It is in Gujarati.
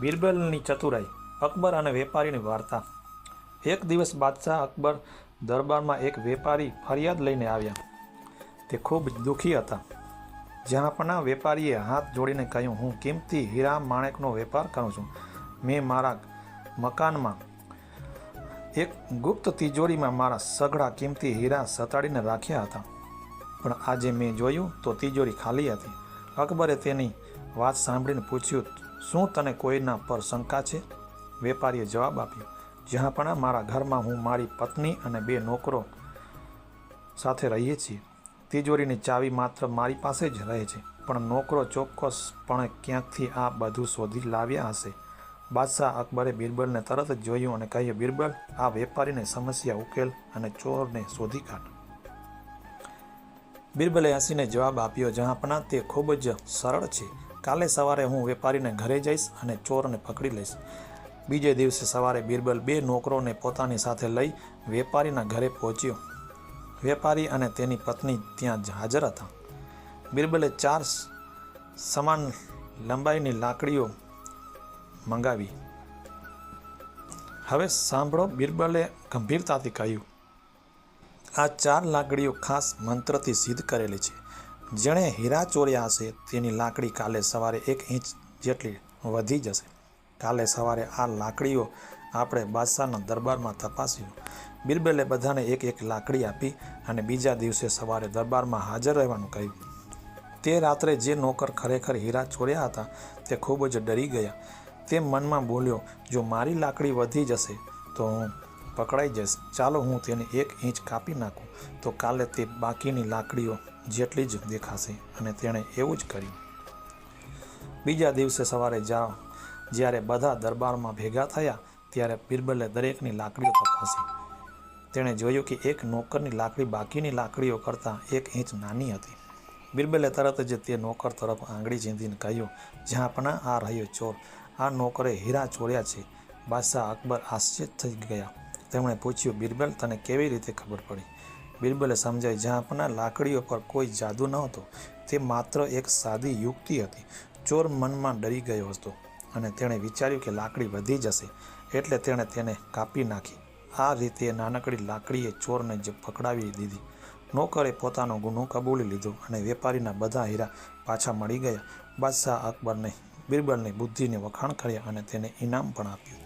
બીરબલની ચતુરાઈ। અકબર અને વેપારીની વાર્તા। એક દિવસ બાદશાહ અકબર દરબારમાં એક વેપારી ફરિયાદ લઈને આવ્યા। તે ખૂબ દુઃખી હતા। જહાંપનાહ વેપારીએ હાથ જોડીને કહ્યું, હું કિંમતી હીરા માણેકનો વેપાર કરું છું। મેં મારા મકાનમાં એક ગુપ્ત તિજોરીમાં મારા સઘળા કિંમતી હીરા સતાડીને રાખ્યા હતા, પણ આજે મેં જોયું તો તિજોરી ખાલી હતી। અકબરે તેની વાત સાંભળીને પૂછ્યું, શું તને કોઈના પર શંકા છે? વેપારીએ જવાબ આપ્યો, જહાંપનાહ, મારા ઘરમાં હું મારી પત્ની અને 2 નોકરો સાથે રહીએ છીએ। તિજોરીની ચાવી માત્ર મારી પાસે જ રહે છે, પણ નોકરો ચોક્કસપણે ક્યાંકથી આ બધું શોધી લાવ્યા હશે। બાદશાહ અકબરે બીરબલને તરત જ જોયું અને કહ્યું, બીરબલ, આ વેપારીને સમસ્યા ઉકેલ અને ચોરને શોધી કાઢ। બીરબલે હસીને જવાબ આપ્યો, જહાંપનાહ, તે ખૂબ જ સરળ છે। કાલે સવારે હું વેપારીને ઘરે જઈશ અને ચોરને પકડી લઈશ। બીજે દિવસે સવારે બીરબલ 2 નોકરોને પોતાની સાથે લઈ વેપારીના ઘરે પહોંચ્યો। વેપારી અને તેની પત્ની ત્યાં હાજર હતા। બીરબલે 4 સમાન લંબાઈની લાકડીઓ મંગાવી। હવે સાંભળો, બીરબલે ગંભીરતાથી કહ્યું, આ 4 લાકડીઓ ખાસ મંત્રથી સિદ્ધ કરેલી છે। જેણે હીરા ચોર્યા હશે તેની લાકડી કાલે સવારે 1 ઇંચ જેટલી વધી જશે। કાલે સવારે આ લાકડીઓ આપણે બાદશાહના દરબારમાં તપાસ્યું। બીરબલે બધાને 1-1 લાકડી આપી અને બીજા દિવસે સવારે દરબારમાં હાજર રહેવાનું કહ્યું। તે રાત્રે જે નોકર ખરેખર હીરા ચોર્યા હતા તે ખૂબ જ ડરી ગયા। તે મનમાં બોલ્યો, જો મારી લાકડી વધી જશે તો હું પકડાઈ જઈશ। ચાલો હું તેને 1 ઇંચ કાપી નાખું તો કાલે તે બાકીની લાકડીઓ જેટલી જ દેખાશે। અને તેણે એવું જ કર્યું। બીજા દિવસે સવારે જ્યારે બધા દરબારમાં ભેગા થયા ત્યારે બીરબલે દરેકની લાકડીઓ તપાસી। તેણે જોયું કે એક નોકરની લાકડી બાકીની લાકડીઓ કરતાં 1 ઇંચ નાની હતી। બીરબલે તરત જ તે નોકર તરફ આંગળી ચીંધીને કહ્યું, જહાંપનાહ, આ રહ્યો ચોર। આ નોકરે હીરા ચોર્યા છે। બાદશાહ અકબર આશ્ચર્ય થઈ ગયા। તેમણે પૂછ્યું, બીરબલ, તને કેવી રીતે ખબર પડી? બીરબલે સમજાવ્યું, જહાંપનાહ, લાકડીઓ પર કોઈ જાદુ નહોતો, તે માત્ર એક સાદી યુક્તિ હતી। ચોર મનમાં ડરી ગયો હતો અને તેણે વિચાર્યું કે લાકડી વધી જશે, એટલે તેણે તેને કાપી નાખી। આ રીતે નાનકડી લાકડીએ ચોરને જ પકડાવી દીધી। નોકરે પોતાનો ગુનો કબૂલી લીધો અને વેપારીના બધા હીરા પાછા મળી ગયા। બાદશાહ અકબરને બીરબલની બુદ્ધિને વખાણ કર્યા અને તેને ઇનામ પણ આપ્યું।